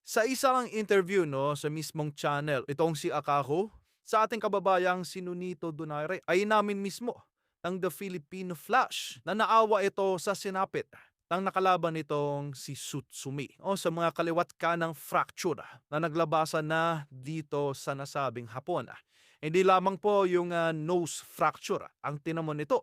Sa isang interview no sa mismong channel, itong si Akaho, sa ating kababayang si Nonito Donaire ay namin mismo ng The Filipino Flash na naawa ito sa sinapit ng nakalaban nitong si Sutsumi o sa mga kaliwat kanang fracture na naglabasan na dito sa nasabing hapon. Hindi lamang po yung nose fracture ang tinamon nito.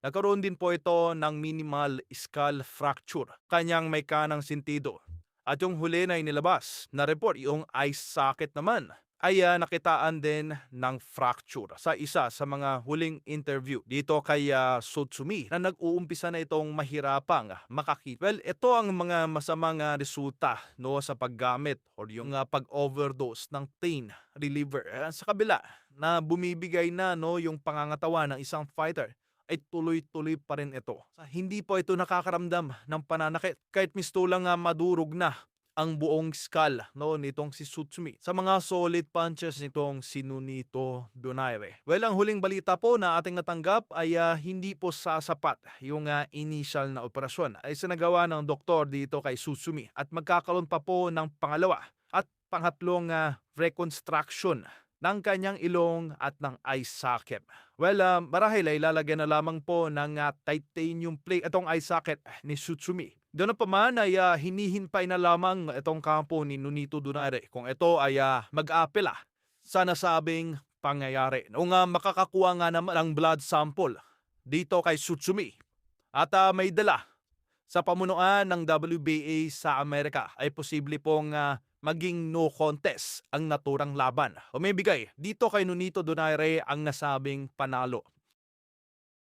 Nagkaroon din po ito ng minimal skull fracture, kanyang may kanang sentido. At yung huli na inilabas na report, yung eye socket naman, ay nakitaan din ng fracture sa isa sa mga huling interview dito kay Sutsumi na nag-uumpisa na itong mahirapang makakita. Well, ito ang mga masamang resulta no, sa paggamit or yung pag-overdose ng pain reliever. Sa kabila na bumibigay na no, yung pangangatawan ng isang fighter ay tuloy-tuloy pa rin ito. Hindi po ito nakakaramdam ng pananakit kahit mistulang madurog na ang buong skull no, nitong si Sutsumi sa mga solid punches nitong si Nonito Donaire. Well, ang huling balita po na ating natanggap ay hindi po sasapat yung initial na operasyon ay sinagawa ng doktor dito kay Sutsumi at magkakaroon pa po ng pangalawa at pangatlong reconstruction ng kanyang ilong at ng eye socket. Well, marahil ay lalagyan na lamang po ng titanium plate itong eye socket ni Sutsumi. Doon pa man ay hinihintay na lamang itong kampo ni Nonito Donaire kung ito ay mag-aapela sa nasabing pangyayari. Noong makakakuha nga naman ang blood sample dito kay Sutsumi at may dala sa pamunuan ng WBA sa Amerika ay posible pong maging no contest ang naturang laban. Umibigay dito kay Nonito Donaire ang nasabing panalo.